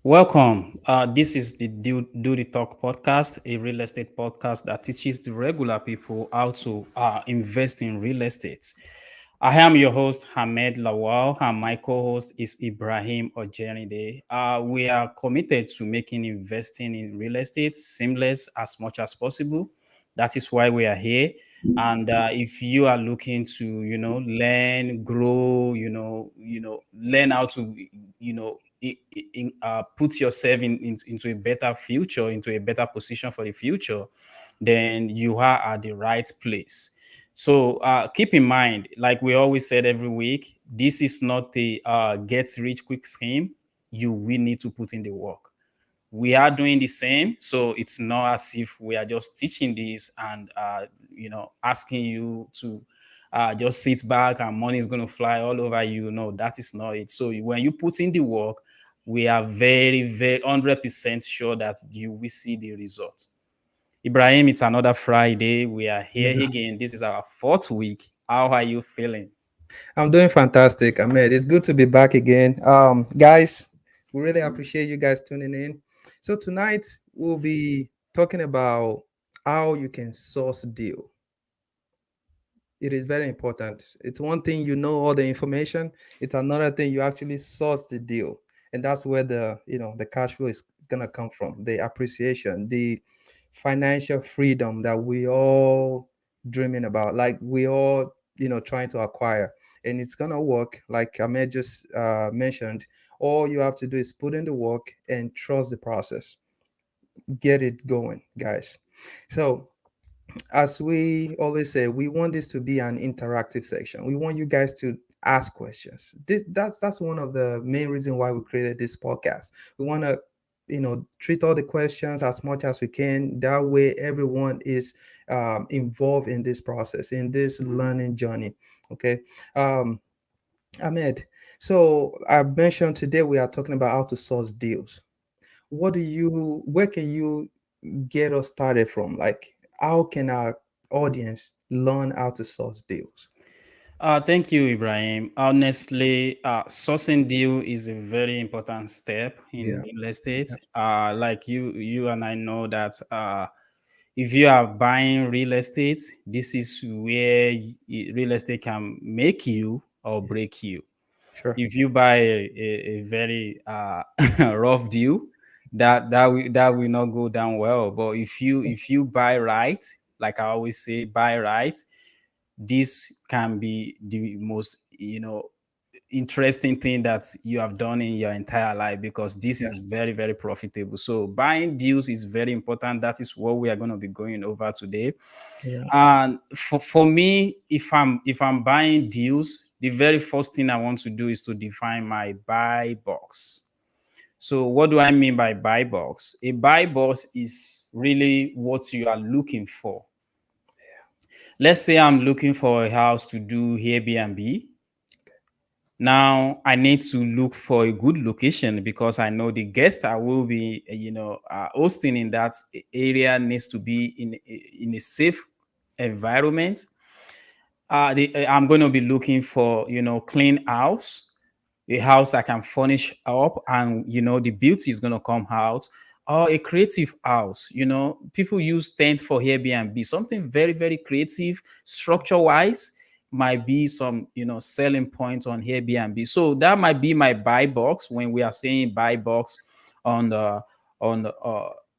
Welcome. This is the Do the Talk podcast, a real estate podcast that teaches the regular people how to invest in real estate. I am your host, Hamed Lawal, and my co host is Ibrahim Ojenide. We are committed to making investing in real estate seamless as much as possible. That is why we are here. And if you are looking to, learn, grow, learn how to, put yourself into a better future, into a better position for the future, then you are at the right place. So keep in mind, like we always said every week, this is not a get rich quick scheme. You will need to put in the work. We are doing the same, so it's not as if we are just teaching this and asking you to just sit back and money is going to fly all over you. No, that is not it. So when you put in the work, we are very 100% sure that you will see the result. Ibrahim, it's another Friday. We are here Yeah. again. This is our fourth week. How are you feeling? I'm doing fantastic, Ahmed. It's good to be back again. Guys, we really appreciate you guys tuning in. So tonight we'll be talking about how you can source deal. It is very important. It's one thing you know all the information, it's another thing you actually source the deal. And that's where the cash flow is gonna come from, the appreciation, the financial freedom that we all dreaming about, like we all trying to acquire. And it's gonna work, like Ahmed just mentioned. All you have to do is put in the work and trust the process. Get it going, guys. So as we always say, we want this to be an interactive section. We want you guys to ask questions. That's one of the main reasons why we created this podcast. We want to, treat all the questions as much as we can. That way, everyone is involved in this process, in this learning journey. Okay, um, Ahmed. So I mentioned today we are talking about how to source deals. Where can you get us started from? Like, how can our audience learn how to source deals? Thank you, Ibrahim. Honestly, sourcing deal is a very important step in Yeah, real estate. yeah, Like you and I know that if you are buying real estate, this is where real estate can make you or yeah, break you. sure. If you buy a very rough deal, that will not go down well. But if you buy right, like I always say, buy right, this can be the most interesting thing that you have done in your entire life, because this Yeah, is very profitable. So buying deals is very important. That is what we are going to be going over today. yeah, And for me, if I'm buying deals, the very first thing I want to do is to define my buy box. So what do I mean by buy box? A buy box is really what you are looking for. Let's say I'm looking for a house to do Airbnb. Now I need to look for a good location, because I know the guest I will be, hosting in that area needs to be in a safe environment. I'm going to be looking for, clean house, a house I can furnish up, and the beauty is going to come out. Or a creative house. People use tent for Airbnb. Something very creative, structure wise, might be some selling point on Airbnb. So that might be my buy box when we are saying buy box on the on the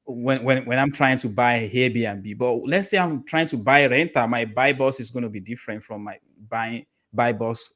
when I'm trying to buy Airbnb. But let's say I'm trying to buy renter, my buy box is going to be different from my buy box.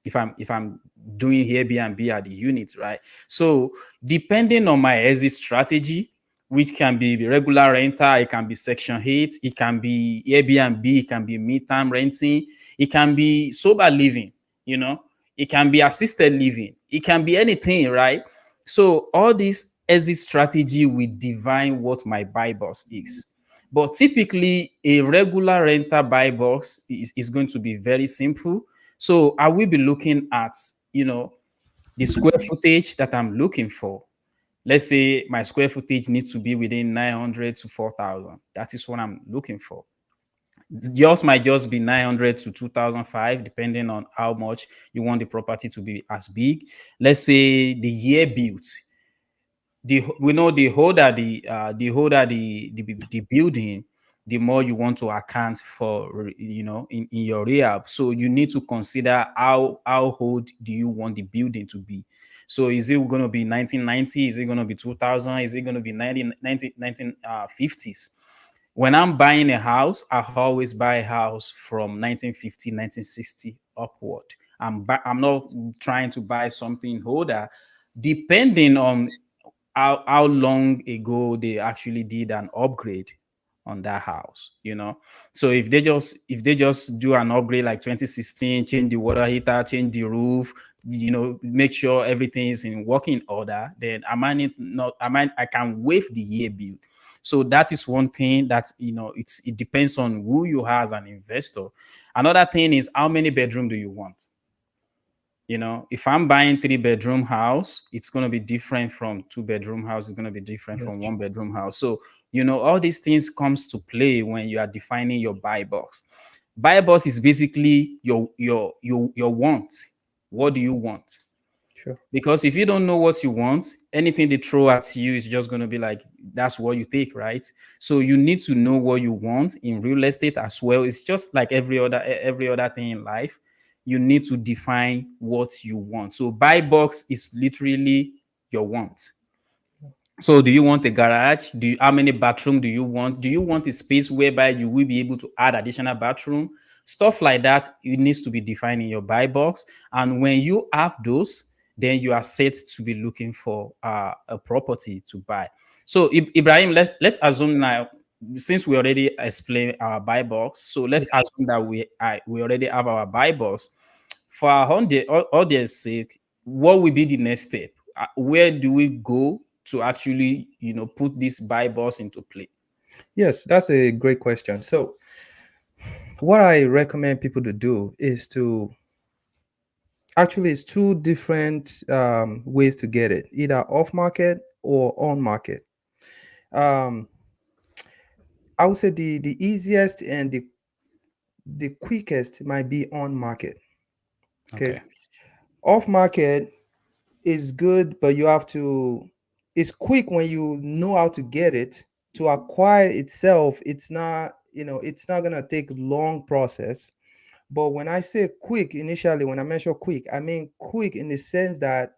If I'm doing Airbnb at the unit, right? So depending on my exit strategy, which can be regular renter, it can be Section 8, it can be Airbnb, it can be mid-term renting, it can be sober living, you know, it can be assisted living, it can be anything, right? So all this exit strategy will define what my buy box is. But typically, a regular renter buy box is going to be very simple. So I will be looking at, the square footage that I'm looking for. Let's say my square footage needs to be within 900 to 4,000. That is what I'm looking for. Yours might just be 900 to 2005, depending on how much you want the property to be as big. Let's say the year built. we know the building, the more you want to account for, in your rehab. So you need to consider how old do you want the building to be. So is it going to be 1990? Is it going to be 2000? Is it going to be 1950s? When I'm buying a house, I always buy a house from 1950, 1960 upward. I'm not trying to buy something older, depending on how long ago they actually did an upgrade on that house. So if they just do an upgrade like 2016, change the water heater, change the roof, make sure everything is in working order, then I can waive the year bill. So that is one thing that it depends on who you are as an investor. Another thing is, how many bedroom do you want? If I'm buying 3-bedroom house, it's going to be different from 2-bedroom house. It's going to be different Yeah, from sure. 1-bedroom house. So, all these things comes to play when you are defining your buy box. Buy box is basically your want. What do you want? Sure. Because if you don't know what you want, anything they throw at you is just going to be like, that's what you take, right? So you need to know what you want in real estate as well. It's just like every other thing in life. You need to define what you want. So buy box is literally your want. So do you want a garage? How many bathroom do you want? Do you want a space whereby you will be able to add additional bathroom? Stuff like that, it needs to be defined in your buy box. And when you have those, then you are set to be looking for a property to buy. So Ibrahim, let's assume now, since we already explained our buy box, so let's Yeah. assume that we already have our buy box. For our audience sake, what will be the next step? Where do we go to actually, put this buy box into play? Yes, that's a great question. So, what I recommend people to do is to actually, it's two different ways to get it, either off market or on market. Um, I would say the easiest and the quickest might be on market. Okay, Okay. off market is good, but you have to. It's quick when you know how to get it. To acquire itself, it's not gonna take long process. But when I say quick, initially, when I mention quick, I mean quick in the sense that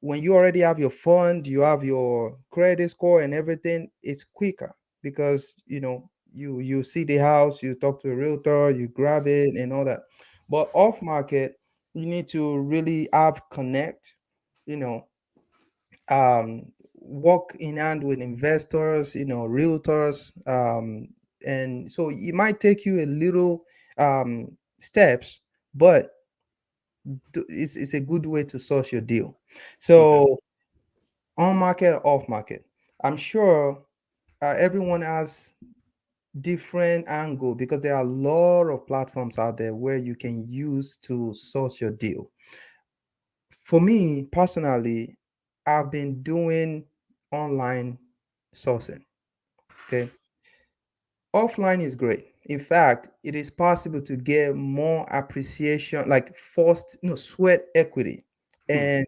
when you already have your fund, you have your credit score and everything, it's quicker because you see the house, you talk to a realtor, you grab it and all that. But off market, you need to really have connect, you know, work in hand with investors, realtors, and so it might take you a little steps, but it's a good way to source your deal. Okay. So on market, off market, I'm sure everyone has different angle because there are a lot of platforms out there where you can use to source your deal. For me personally, I've been doing online sourcing. Okay. Offline is great. In fact, it is possible to get more appreciation, like forced, sweat equity Hmm.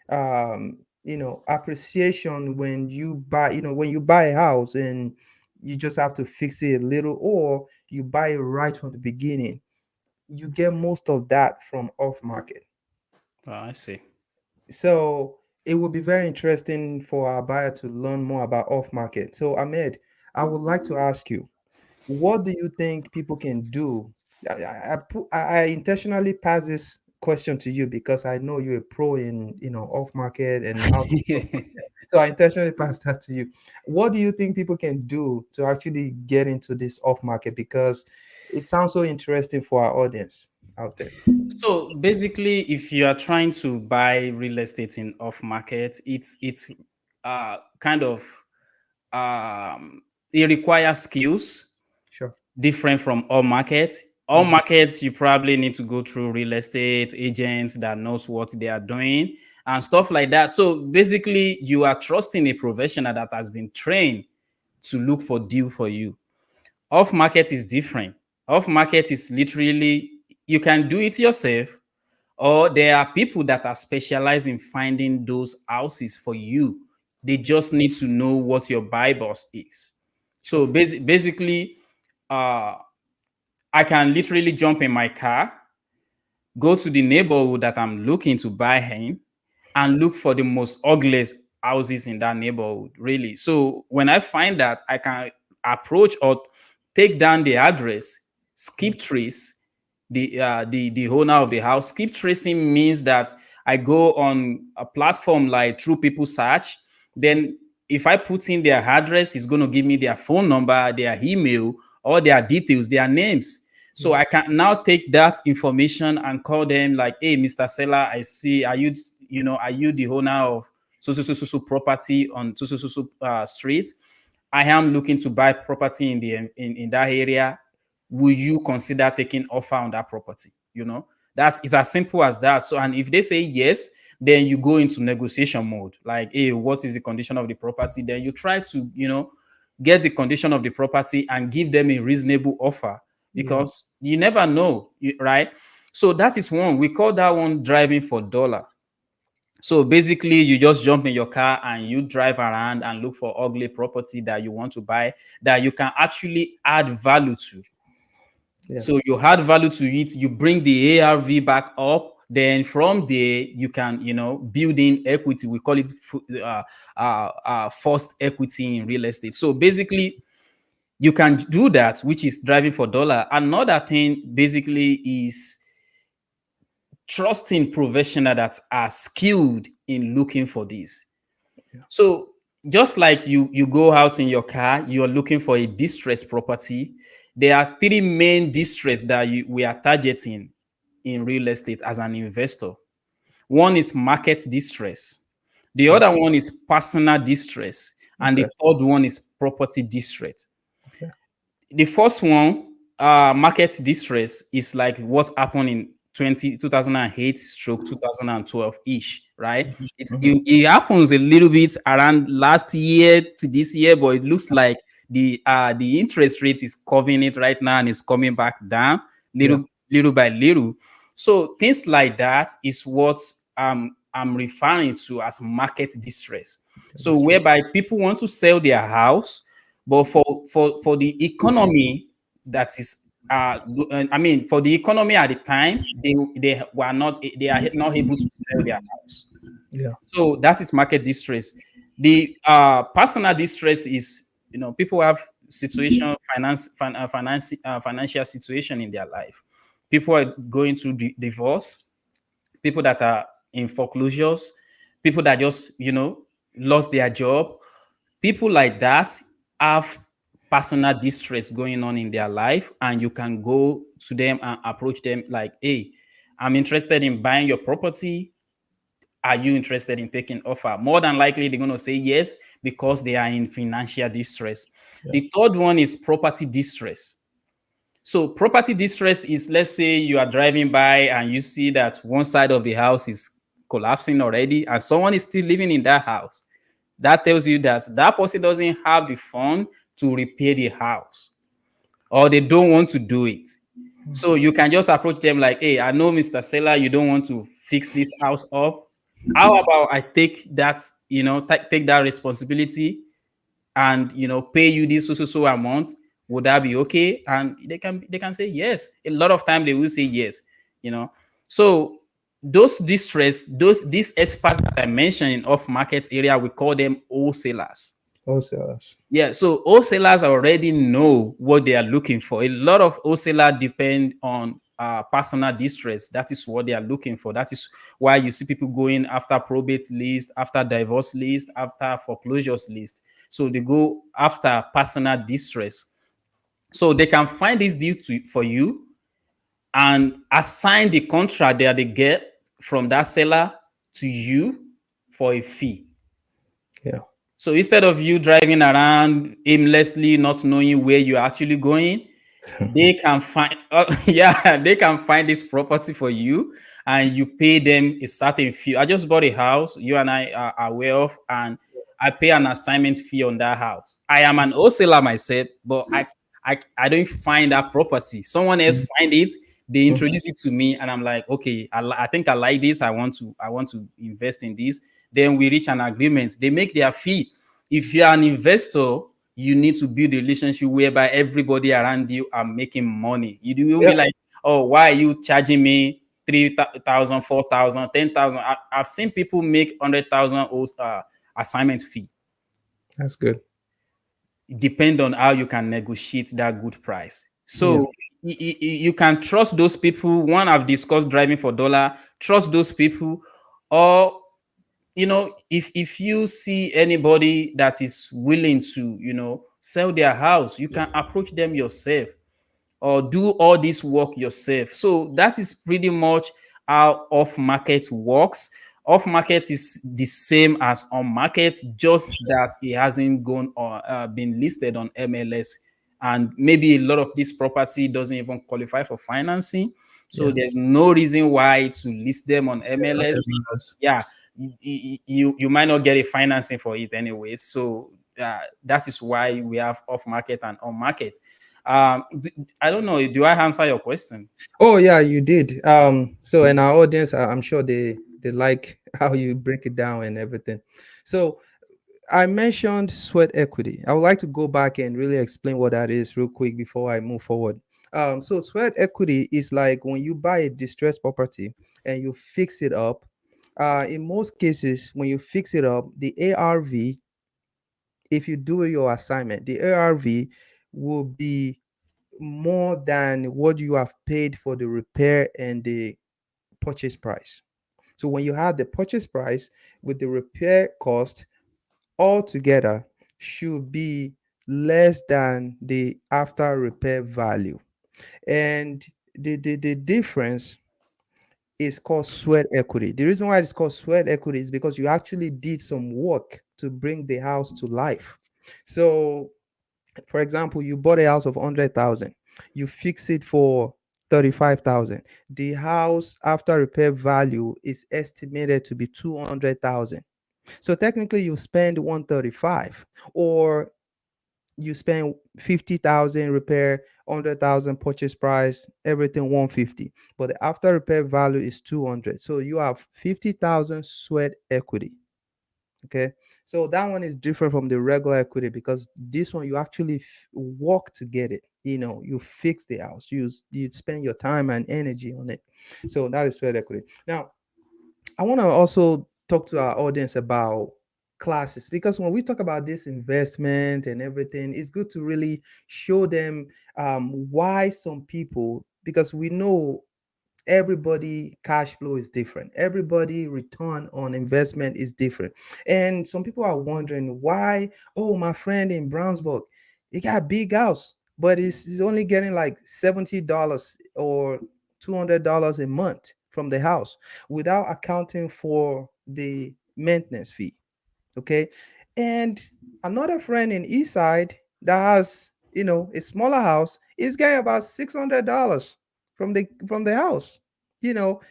and appreciation when you buy, when you buy a house and you just have to fix it a little, or you buy it right from the beginning. You get most of that from off market. Oh, I see. So it would be very interesting for our buyer to learn more about off market. So Ahmed, I would like to ask you, what do you think people can do? I intentionally pass this question to you because I know you're a pro in off market and how to so I intentionally pass that to you. What do you think people can do to actually get into this off market? Because it sounds so interesting for our audience out there. So basically, if you are trying to buy real estate in off market, it's kind of it requires skills Sure. different from all markets. All Mhm. markets, you probably need to go through real estate agents that knows what they are doing and stuff like that. So basically, you are trusting a professional that has been trained to look for deal for you. Off market is different. Off market is literally, you can do it yourself, or there are people that are specialized in finding those houses for you They just need to know what your buy box is. So basically, uh, I can literally jump in my car, go to the neighborhood that I'm looking to buy in, and look for the most ugliest houses in that neighborhood, really. So when I find that, I can approach or take down the address, skip trace the owner of the house. Skip tracing means that I go on a platform like True People Search. Then if I put in their address, it's going to give me their phone number, their email, all their details, their names. So I can now take that information and call them like, hey, Mr. Seller, I see, are you the owner of so property on so street? I am looking to buy property in that area. Will you consider taking offer on that property? It's as simple as that. So, and if they say yes, then you go into negotiation mode. Like, hey, what is the condition of the property? Then you try to, get the condition of the property and give them a reasonable offer, because you never know, right? So that is one. We call that one driving for dollar. So basically, you just jump in your car and you drive around and look for ugly property that you want to buy that you can actually add value to. Yeah. So you add value to it, you bring the ARV back up, then from there you can, build in equity. We call it first equity in real estate. So basically, you can do that, which is driving for dollar. Another thing basically is trusting professionals that are skilled in looking for this. Yeah. So just like you go out in your car, you're looking for a distressed property. There are three main distress that we are targeting in real estate as an investor. One is market distress. The other one is personal distress. And the third one is property distress. Okay. The first one, market distress, is like what happened in 2008 stroke 2012-ish, right? It happens a little bit around last year to this year, but it looks like the interest rate is covering it right now and it's coming back down little by little. So things like that is what I'm referring to as market distress. So whereby people want to sell their house, but for the economy that is for the economy at the time, they are not able to sell their house. Yeah. So that is market distress. The personal distress is, people have financial situation in their life. People are going through divorce, people that are in foreclosures, people that just, lost their job. People like that have personal distress going on in their life, and you can go to them and approach them like, hey, I'm interested in buying your property. Are you interested in taking offer? More than likely, they're going to say yes, because they are in financial distress. Yeah. The third one is property distress. So property distress is, let's say you are driving by and you see that one side of the house is collapsing already and someone is still living in that house. That tells you that that person doesn't have the fund to repair the house, or they don't want to do it. So you can just approach them like, hey, I know, Mr. Seller, you don't want to fix this house up. How about I take that, take that responsibility and, pay you this so amount? Would that be okay? And they can say yes. A lot of time they will say yes, So those these experts that I mentioned in off-market area, we call them wholesalers. Wholesalers. Yeah, so wholesalers already know what they are looking for. A lot of wholesalers depend on personal distress. That is what they are looking for. That is why you see people going after probate list, after divorce list, after foreclosures list. So they go after personal distress. So they can find this deal for you and assign the contract that they get from that seller to you for a fee. Yeah. So instead of you driving around aimlessly, not knowing where you're actually going, they can find, they can find this property for you, and you pay them a certain fee. I just bought a house, you and I are aware of, and I pay an assignment fee on that house. I am an wholesaler myself, but I don't find that property. Someone else find it, they introduce it to me, and I'm like, okay, I think I like this. I want to invest in this. Then we reach an agreement. They make their fee. If you are an investor, you need to build a relationship whereby everybody around you are making money. You will Yeah, be like, oh, why are you charging me 3,000, 4,000, 10,000? I've seen people make 100,000 assignment fee. that's good. Depend on how you can negotiate that good price. Yeah. So you can trust those people. One, I've discussed driving for dollar. Trust those people, or if you see anybody that is willing to sell their house, you can approach them yourself or do all this work yourself. So that is pretty much how off market works. Off market is the same as on market, just that it hasn't gone or been listed on MLS, and maybe a lot of this property doesn't even qualify for financing. So Yeah. there's no reason why to list them on MLS, because Yes. yeah, you might not get a financing for it anyway. So that is why we have off market and on market. I don't know. Do I answer your question? Oh yeah, you did. So in our audience, I'm sure they like how you break it down and everything. So I mentioned sweat equity. I would like to go back and really explain what that is real quick before I move forward. So sweat equity is like when you buy a distressed property and you fix it up. In most cases, when you fix it up, the ARV, if you do your assignment, the ARV will be more than what you have paid for the repair and the purchase price. So when you have the purchase price with the repair cost altogether should be less than the after repair value. And the difference is called sweat equity. The reason why it's called sweat equity is because you actually did some work to bring the house to life. So for example, you bought a house of 100,000, you fix it for 35,000. The house after repair value is estimated to be 200,000. So technically you spend 135, or you spend 50,000 repair, 100,000 purchase price, everything 150. But the after repair value is 200. So you have 50,000 sweat equity. Okay, so that one is different from the regular equity because this one you actually work to get it. You fix the house, you spend your time and energy on it. So that is sweat equity. Now I want to also talk to our audience about classes, because when we talk about this investment and everything, it's good to really show them why some people, because we know everybody cash flow is different, everybody return on investment is different, and some people are wondering why, oh, my friend in Brownsburg, he got a big house, but he's only getting like $70 or $200 a month from the house without accounting for the maintenance fee. Okay, and another friend in Eastside that has a smaller house is getting about $600 from the house.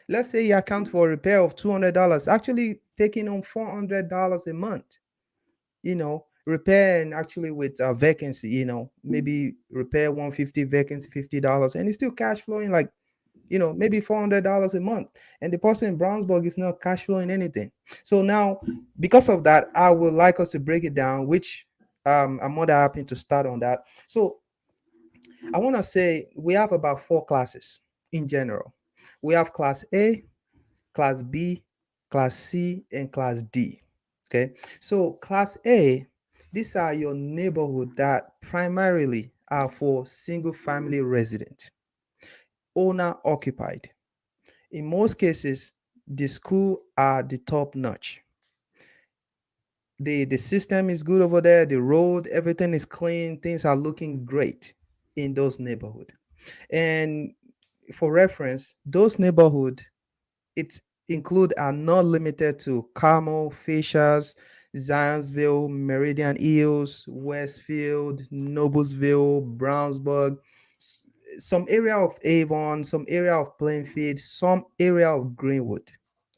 Let's say you account for a repair of $200, actually taking on $400 a month. Repair, and actually with a vacancy, maybe repair 150, vacancy $50, and it's still cash flowing like maybe $400 a month, and the person in Brownsburg is not cash flowing anything. So now, because of that, I would like us to break it down, which I'm more than happy to start on that. So I want to say we have about four classes in general. We have class A, class B, class C, and class D. Okay, so class A, these are your neighborhood that primarily are for single family resident, owner occupied. In most cases, the school are the top notch. The system is good over there, the road, everything is clean, things are looking great in those neighborhood. And for reference, those neighborhood, it include are not limited to Carmel, Fishers, Zionsville, Meridian Hills, Westfield, Noblesville, Brownsburg, some area of Avon, some area of Plainfield, some area of Greenwood.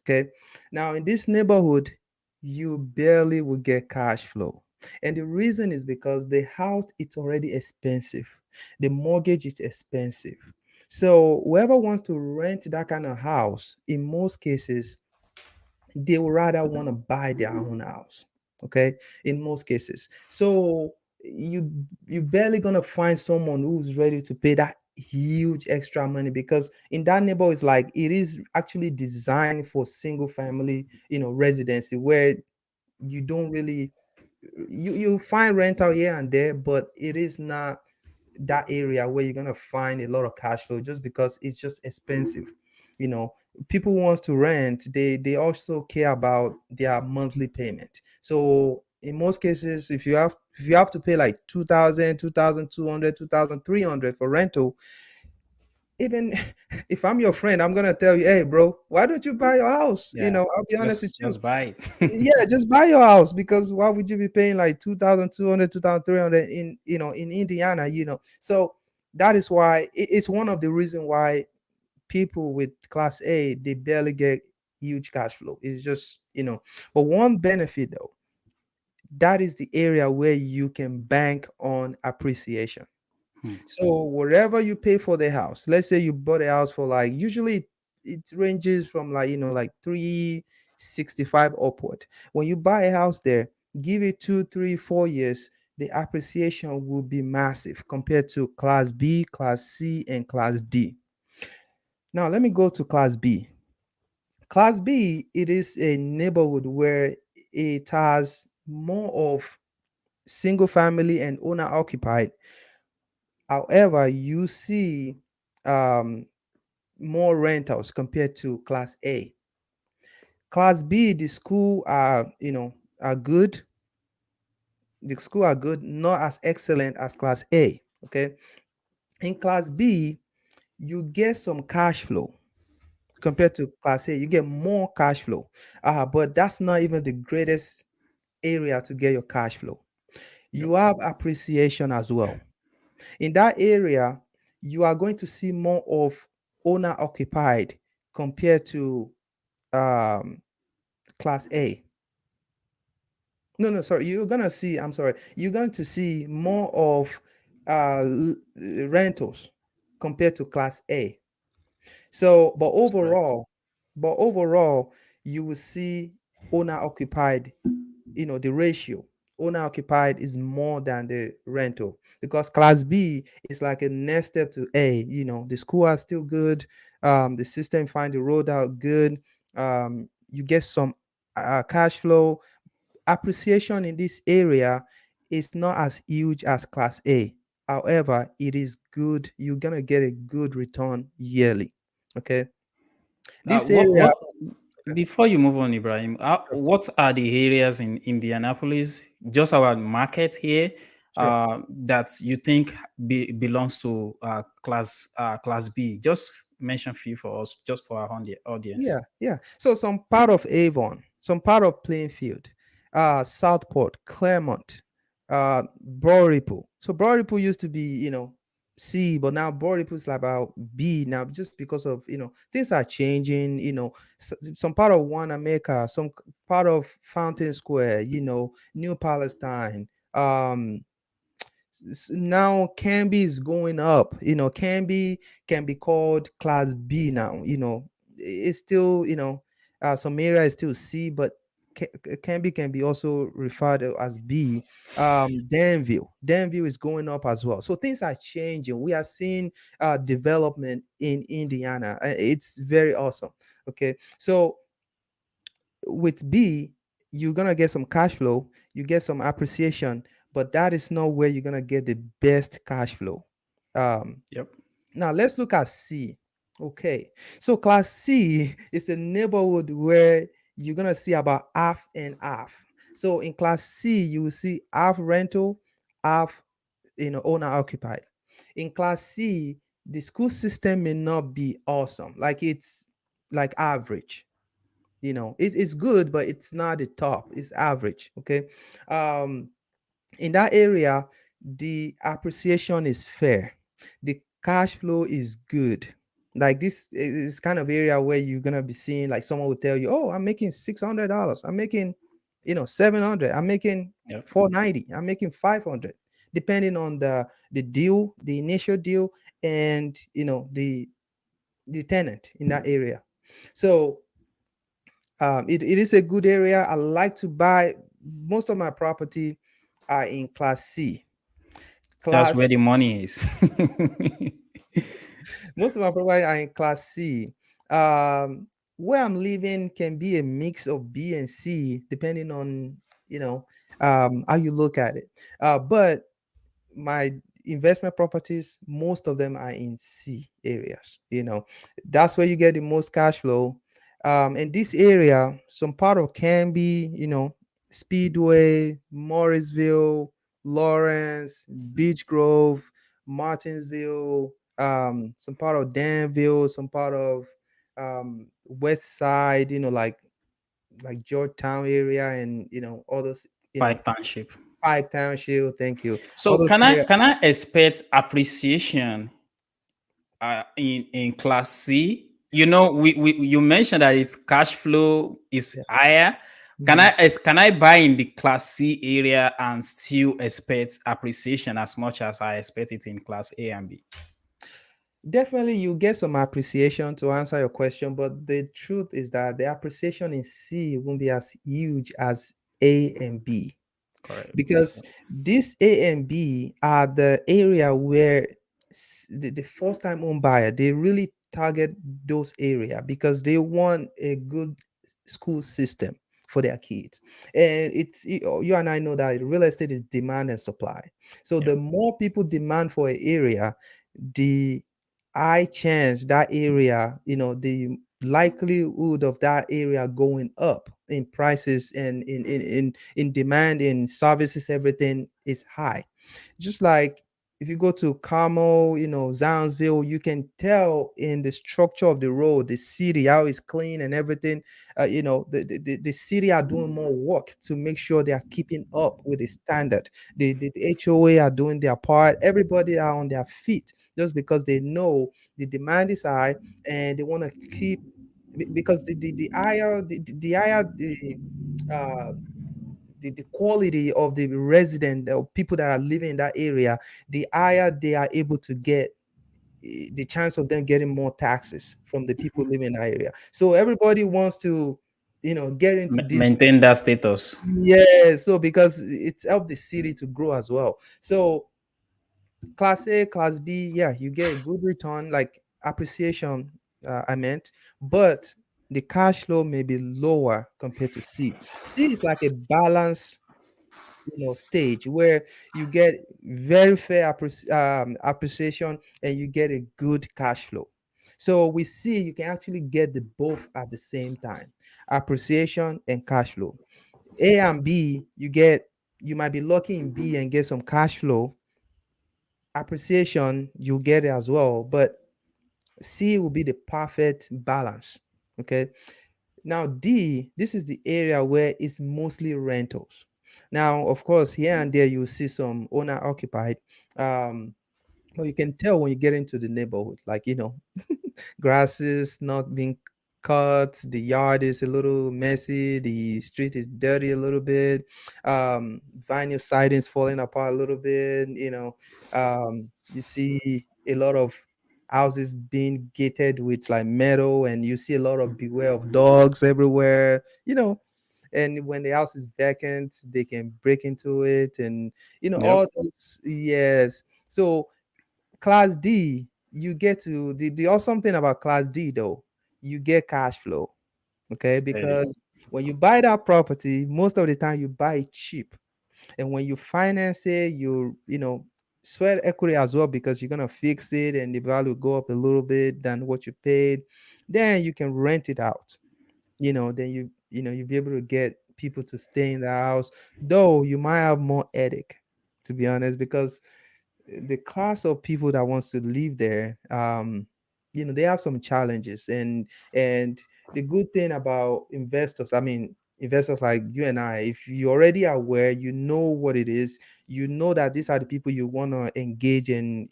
Okay. Now in this neighborhood, you barely will get cash flow. And the reason is because the house it's already expensive. The mortgage is expensive. So whoever wants to rent that kind of house, in most cases, they would rather want to buy their own house. Okay, in most cases. So you barely gonna find someone who's ready to pay that huge extra money, because in that neighborhood it's like it is actually designed for single family, residency, where you don't really, you find rental here and there, but it is not that area where you're gonna find a lot of cash flow, just because it's just expensive. You know, people wants to rent. They also care about their monthly payment. So in most cases, if you have to pay like 2,000, 2,200, 2,300 for rental, even if I'm your friend, I'm gonna tell you, hey, bro, why don't you buy your house? Yeah, I'll be honest with you. just buy it. Yeah, just buy your house, because why would you be paying like 2,200, 2,300 in in Indiana? So that is why it's one of the reason why people with class A, they barely get huge cash flow. It's just, but one benefit though, that is the area where you can bank on appreciation. Hmm. So whatever you pay for the house, let's say you bought a house for, like, usually it ranges from, like, like 365 upward. When you buy a house there, give it 2, 3, 4 years, the appreciation will be massive compared to class B, class C, and class D. Now let me go to class B. Class B, it is a neighborhood where it has more of single family and owner occupied. However, you see um, more rentals compared to class A. Class B, the school are, are good. The school are good, not as excellent as class A. Okay. In class B, you get some cash flow compared to class A. You get more cash flow. But that's not even the greatest area to get your cash flow. Yep. You have appreciation as well. In that area, you are going to see more of owner occupied compared to um, class A. No, no, sorry. I'm sorry. You're going to see more of rentals compared to class A. So, That's correct. but overall, you will see owner occupied, the ratio. Owner occupied is more than the rental, because class B is like a next step to A. The school are still good. The system find the road out good. You get some cash flow. Appreciation in this area is not as huge as class A. However, it is good. You're gonna get a good return yearly. Okay. This area. What before you move on, Ibrahim, Sure. what are the areas in Indianapolis, just our market here, Sure. that you think belongs to class B? Just mention few for us, just for our Yeah, audience. yeah. So some part of Avon, some part of Plainfield, Southport, Claremont, Broad Ripple. So Broad Ripple used to be, C, but now Broad Ripple is like about B now, just because of, things are changing. Some part of One America, some part of Fountain Square, New Palestine. Now Canby is going up. Canby can be called class B now. It's still, some area is still C, but Canby can be also referred to as B. Danville is going up as well. So things are changing. We are seeing development in Indiana. It's very awesome. Okay, so with B, you're gonna get some cash flow, you get some appreciation, but that is not where you're gonna get the best cash flow. Um, Yep. Now let's look at C. Okay, so class C is a neighborhood where you're gonna see about half and half. So in class C, you will see half rental, half owner occupied. In class C, the school system may not be awesome, like it's like average. It's good, but it's not the top. It's average. Okay. um in that area, the appreciation is fair, the cash flow is good. Like this is kind of area where you're gonna be seeing, like, someone will tell you, oh, I'm making $600, I'm making 700, I'm making Yep. 490, I'm making 500, depending on the deal, the initial deal, and the tenant in that area. So It is a good area. I like to buy. Most of my property are in Class C. That's Class where the money is. Most of my property are in Class C. Um, where I'm living can be a mix of B and C, depending on you know how you look at it. But my investment properties, most of them are in C areas. That's where you get the most cash flow. In this area, some part of Canby, Speedway, Morrisville, Lawrence, Beach Grove, Martinsville, some part of Danville, some part of West Side, like Georgetown area, and all those, Pike Township. Pike Township. Thank you. All So those can I areas. can I expect appreciation in Class C? We you mentioned that its cash flow is Yeah. higher. Mhm. Can I buy in the Class C area and still expect appreciation as much as I expect it in Class A and B? Definitely, you get some appreciation to answer your question, but the truth is that the appreciation in C won't be as huge as A and B, Correct. because this A and B are the area where the first time home buyer, they really target those area because they want a good school system for their kids. And you and I know that real estate is demand and supply. So Yeah. the more people demand for an area, the high chance that area, the likelihood of that area going up in prices and in demand, in services, everything is high. Just like if you go to Carmel, Zionsville, you can tell in the structure of the road, the city, how it's clean and everything. The city are doing more work to make sure they are keeping up with the standard. The HOA are doing their part. Everybody are on their feet just because they know the demand is high and they want to keep, because the higher the higher uh the quality of the resident or people that are living in that area, the higher they are able to get, the chance of them getting more taxes from the people living in that area. So everybody wants to, get into this. Maintain that status. Yeah, so because it's helped the city to grow as well. So Class A, Class B, yeah, you get a good return, like appreciation, I meant, but the cash flow may be lower compared to C. C is like a balance, stage where you get very fair appreciation and you get a good cash flow. So we see you can actually get the both at the same time, appreciation and cash flow. A and B, you might be lucky in B and get some cash flow. Appreciation, you get it as well, but C will be the perfect balance. Okay. Now, D, this is the area where it's mostly rentals. Now, of course, here and there you see some owner occupied. Um, but you can tell when you get into the neighborhood, like, grass is not being cut, the yard is a little messy, the street is dirty a little bit, vinyl siding is falling apart a little bit, you see a lot of houses being gated with like metal, and you see a lot of beware of dogs everywhere, and when the house is vacant, they can break into it, and Yep. all those. Yes. So Class D, you get to the awesome thing about Class D though, you get cash flow. Okay, Steady. because when you buy that property, most of the time you buy it cheap, and when you finance it, sweat equity as well, because you're gonna fix it and the value will go up a little bit than what you paid. Then you can rent it out. Then you'll be able to get people to stay in the house, though you might have more headache, to be honest, because the class of people that wants to live there, they have some challenges, and the good thing about investors, I mean, investors like you and I, if you're already aware, you know what it is, you know that these are the people you want to engage in.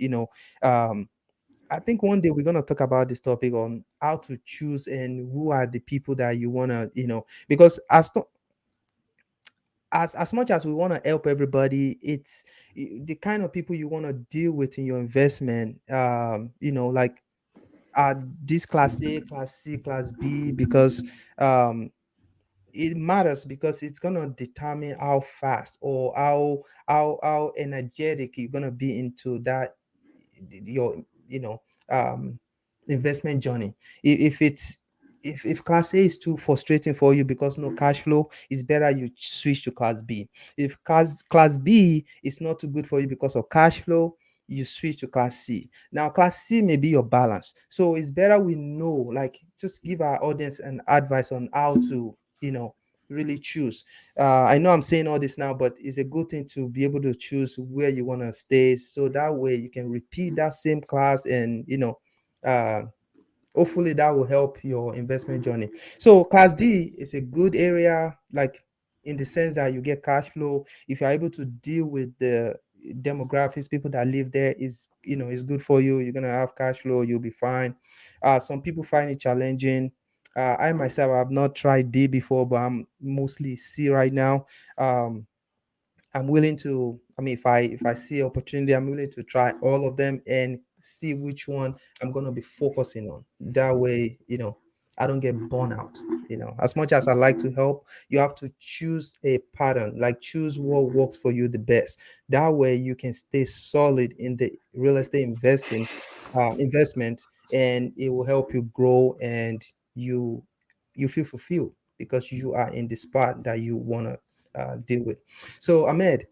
I think one day we're going to talk about this topic on how to choose and who are the people that you want to, because as much as we want to help everybody, it's the kind of people you want to deal with in your investment, like this Class A, Class C, Class B, because it matters because it's gonna determine how fast or how energetic you're gonna be into that your um investment journey. If it's if class A is too frustrating for you because no cash flow, it's better you switch to class B. If class B is not too good for you because of cash flow, you switch to class C. Now class C may be your balance, so it's better we know, like, just give our audience an advice on how to really choose. I know I'm saying all this now, but it's a good thing to be able to choose where you want to stay, so that way you can repeat that same class, and uh, hopefully that will help your investment journey. So class D is a good area, like, in the sense that you get cash flow. If you're able to deal with the demographics, people that live there, is good for you. You're gonna have cash flow, you'll be fine. Some people find it challenging. I myself have not tried D before, but I'm mostly C right now. I'm willing to, I mean, if I see opportunity, I'm willing to try all of them and see which one I'm going to be focusing on. That way, I don't get burnt out. As much as I like to help, you have to choose a pattern, like choose what works for you the best. That way you can stay solid in the real estate investment, and it will help you grow, and you feel fulfilled because you are in the spot that you want to deal with. So, Ahmed,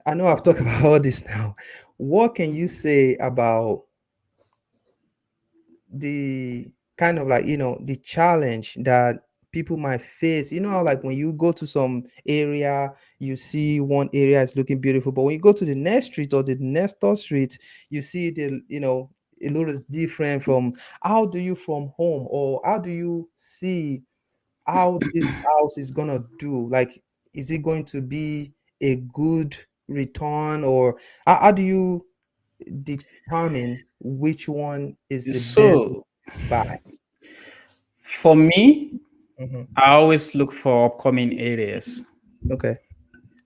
I know I've talked about all this now. What can you say about the kind of, like, the challenge that people might face? How, like, when you go to some area, you see one area is looking beautiful, but when you go to the next street or the next door street, you see a little different from how do you from home, or how do you see how this house is gonna do? Like, is it going to be a good return, or how do you determine which one is the best So buy? for me, Hmm. I always look for upcoming areas. Okay.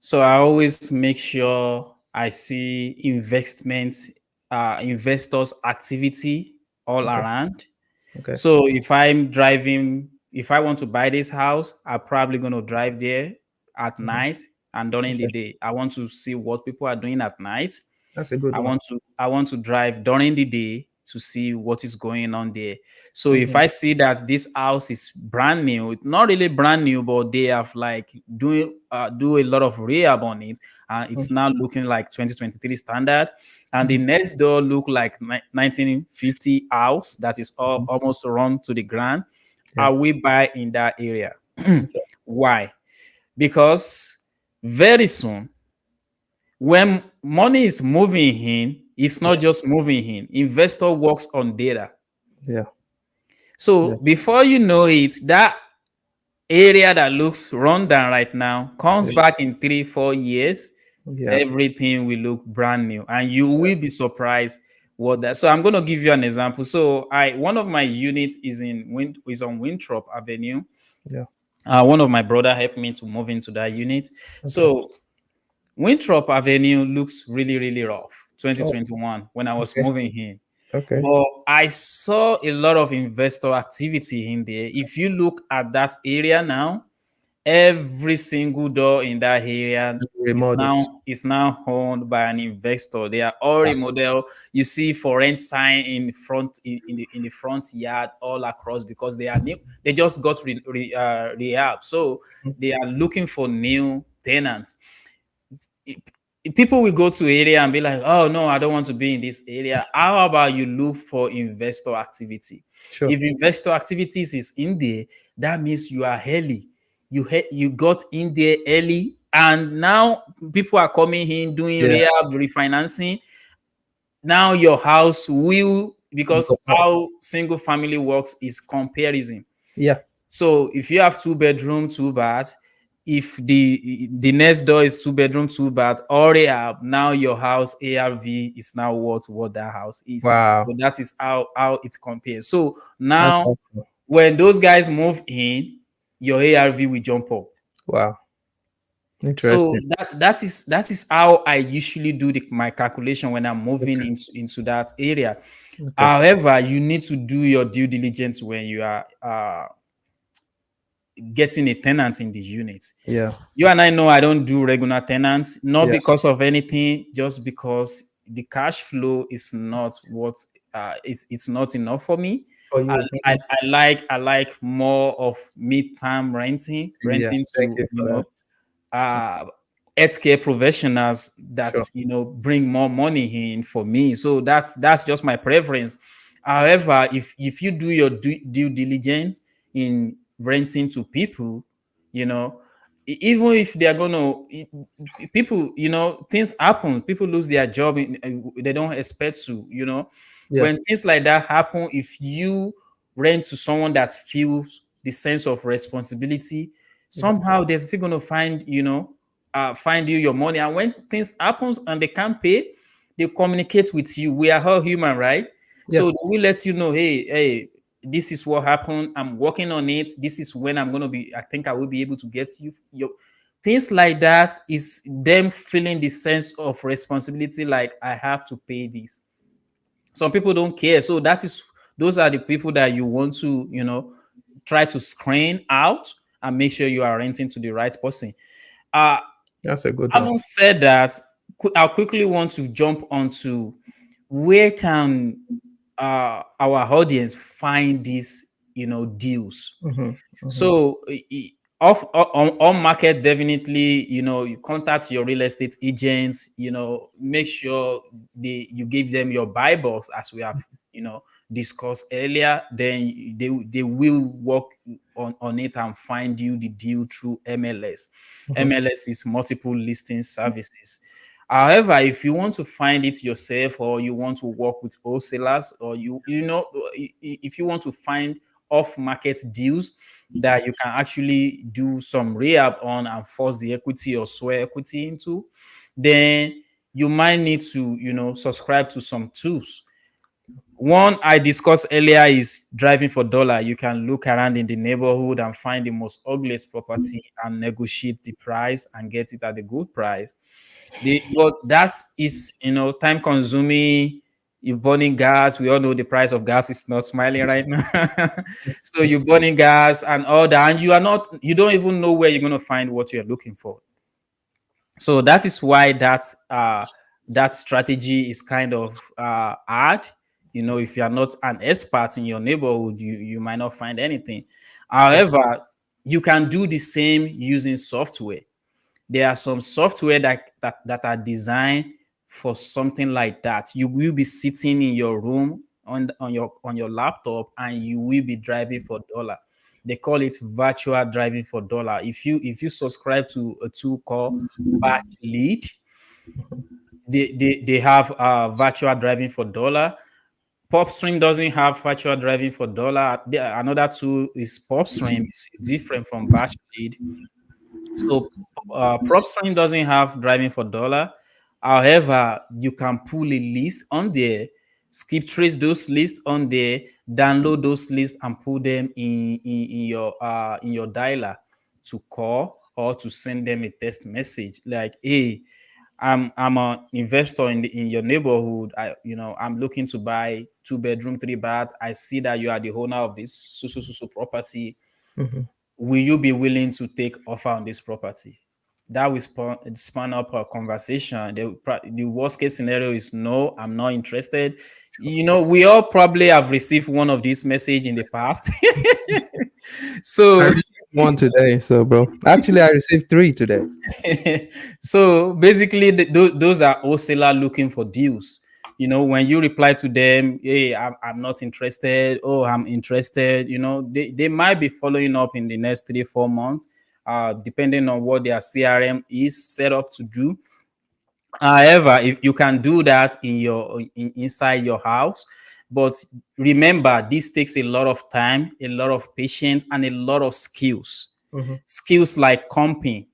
So I always make sure I see investments, investors' activity all Okay. around. Okay. So if I'm driving, if I want to buy this house, I'm probably going to drive there at Hmm. night and during the Okay. day. I want to see what people are doing at night. That's a good I one. want to I want to drive during the day to see what is going on there. So if Hmm. I see that this house is brand new, it's not really brand new, but they have like do a lot of rehab on it, and it's now looking like 2023 standard, and the Hmm. next door look like 1950 house that is almost run to the ground. Yeah. I will buy in that area. Okay. Why? Because very soon when money is moving in, it's not just moving in. Investor works on data. Yeah. So Yeah. before you know it, that area that looks run down right now comes Yeah. back in 3, 4 years. Yeah. Everything will look brand new, and you will be surprised what that. So I'm going to give you an example. So I one of my units is on Winthrop Avenue. Yeah. One of my brother helped me to move into that unit. Okay. So Winthrop Avenue looks really, really rough, Oh. 2021, when I was Okay. moving in. Okay. But I saw a lot of investor activity in there. If you look at that area now, every single door in that area Remodel. is now owned by an investor. They are all Wow. remodel. You see for rent sign in front in the front yard all across because they are new. They just got rehab, so they are looking for new tenants. People will go to area and be like, oh no, I don't want to be in this area. How about you look for investor activity? Sure. If investor activities is in there, that means you are early. You got in there early, and now people are coming in doing Yeah. rehab refinancing. Now your house will, because Go up. how single family works is comparison. Yeah. So if you have 2 bedroom, 2 bath, if the next door is 2 bedroom, 2 bath, or rehab, now your house ARV is now what that house is. Wow. So that is how it compares. So That's now awesome. when those guys move in, your ARV will jump up. Wow. So Interesting. that is how I usually do my calculation when I'm moving Okay. into that area. Okay. However, you need to do your due diligence when you are getting a tenant in the unit. Yeah. You and I know I don't do regular tenants, not Yeah. because of anything, just because the cash flow is not what it's not enough for me. For I, you. I, I like more of mid-term Yeah. renting Thank to you for that. uh healthcare professionals that Sure. bring more money in for me. So that's just my preference. However, if you do your due diligence in renting to people, you know, even if they are gonna people, things happen, people lose their job they don't expect to, Yeah. when things like that happen, if you rent to someone that feels the sense of responsibility, Yeah. somehow they're still going to find you your money. And when things happens and they can't pay, they communicate with you. We are all human, right? Yeah. So we let you know, hey, this is what happened. I'm working on it. This is when I'm going to be, I think I will be able to get you your things like that. Is them feeling the sense of responsibility, like I have to pay this. Some people don't care. So those are the people that you want to, try to screen out and make sure you are renting to the right person. Uh, That's a good one. having said that, I quickly want to jump onto where can our audience find these, deals. Mm-hmm. Mm-hmm. So on market, definitely, you contact your real estate agents, make sure you give them your buy box as we have, discussed earlier. Then they will work on it and find you the deal through MLS. Mm-hmm. MLS is multiple listing services. However, if you want to find it yourself, or you want to work with wholesalers, or if you want to find off-market deals that you can actually do some rehab on and force the equity or swear equity into, then you might need to, subscribe to some tools. One I discussed earlier is Driving for Dollar. You can look around in the neighborhood and find the most ugliest property and negotiate the price and get it at a good price. But that is, time consuming. You're burning gas. We all know the price of gas is not smiling right now. So you're burning gas and all that, and you don't even know where you're going to find what you're looking for. So that is why that strategy is kind of hard. If you are not an expert in your neighborhood, you might not find anything. Yeah. However, you can do the same using software. There are some software that are designed for something like that. You will be sitting in your room on your laptop, and you will be driving for dollar. They call it virtual driving for dollar. If you subscribe to a tool called Batch Lead, they have virtual driving for dollar. PopStream doesn't have virtual driving for dollar. Another tool is PopStream. It's different from Batch Lead. So PropStream doesn't have driving for dollar. However, you can pull a list on there, skip trace those lists on there, download those lists and put them in your dialer to call or to send them a text message like, hey, I'm an investor in your neighborhood. I'm looking to buy 2 bedroom, 3 bath. I see that you are the owner of this so property. Mm-hmm. Will you be willing to take offer on this property? That will span up a conversation. The worst case scenario is no, I'm not interested. We all probably have received one of these message in the past. I So received one today. So, bro, actually, I received three today. so basically, those are wholesaler looking for deals. When you reply to them, hey, I'm not interested. Oh, I'm interested. They might be following up in the next 3-4 months, depending on what their CRM is set up to do. However, if you can do that inside your house, but remember, this takes a lot of time, a lot of patience, and a lot of skills. Mm-hmm. Skills like comping,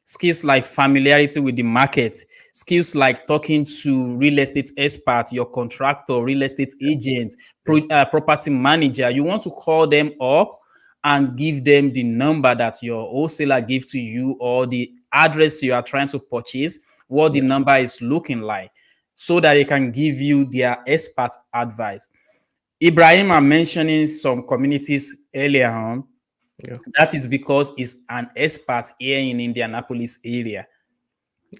skills like familiarity with the market, skills like talking to real estate experts, your contractor, real estate agent, property manager. You want to call them up and give them the number that your wholesaler gave to you, or the address you are trying to purchase, what the number is looking like, so that they can give you their expert advice. Ibrahim are mentioning some communities earlier on. Yeah. That is because he's an expert here in Indianapolis area.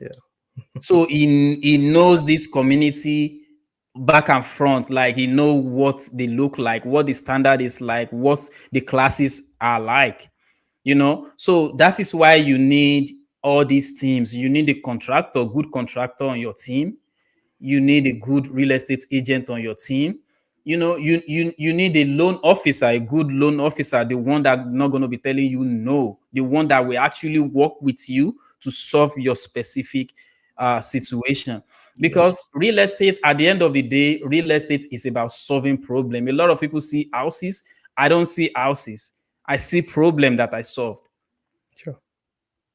Yeah. So he knows this community back and front. Like he know what they look like, what the standard is like, what the classes are like. So that is why you need all these teams. You need a contractor, good contractor on your team. You need a good real estate agent on your team. You need a loan officer, a good loan officer, the one that not going to be telling you no, the one that will actually work with you to solve your specific situation. Yes. Because real estate, at the end of the day, real estate is about solving problem. A lot of people see houses. I don't see houses. I see problem that I solved. Sure.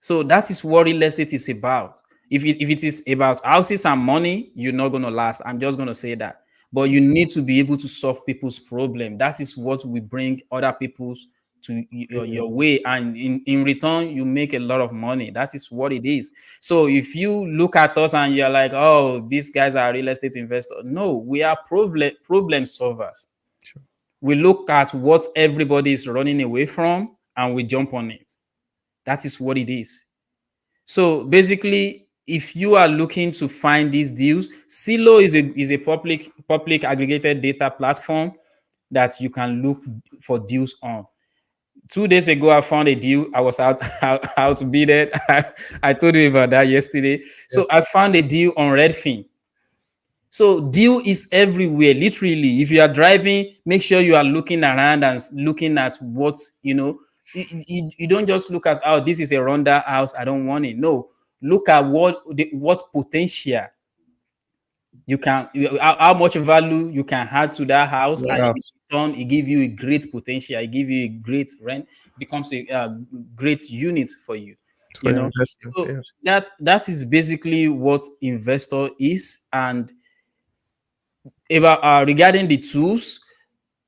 So that is what real estate is about. If it is about houses and money, you're not going to last. I'm just going to say that. But you need to be able to solve people's problem. That is what we bring other people's to your way. And in return, you make a lot of money. That is what it is. So if you look at us and you're like, oh, these guys are real estate investors. No, we are problem solvers. Sure. We look at what everybody is running away from and we jump on it. That is what it is. So basically, if you are looking to find these deals, Zillow is a public aggregated data platform that you can look for deals on. 2 days ago, I found a deal. I was out to bid it. I told you about that yesterday. So I found a deal on Redfin. So deal is everywhere, literally. If you are driving, make sure you are looking around and looking at what, you don't just look at, oh, this is a rundown house, I don't want it. No, look at what potential you can, how much value you can add to that house, Yeah. and in return, it give you a great potential, it give you a great rent, becomes a great unit for you. For investment. So Yeah. that is basically what investor is. And about regarding the tools,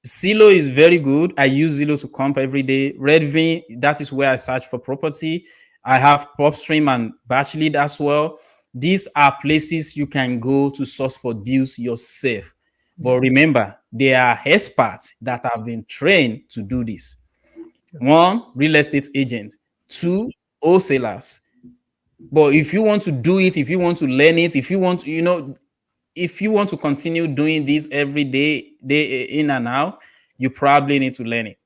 Zillow is very good. I use Zillow to comp every day. Redfin, that is where I search for property. I have PropStream and Batchlead as well. These are places you can go to source for deals yourself. But remember, there are experts that have been trained to do this. One, real estate agent. Two, wholesalers. But if you want to do it, if you want to learn it, if you want, if you want to continue doing this every day in and out, you probably need to learn it.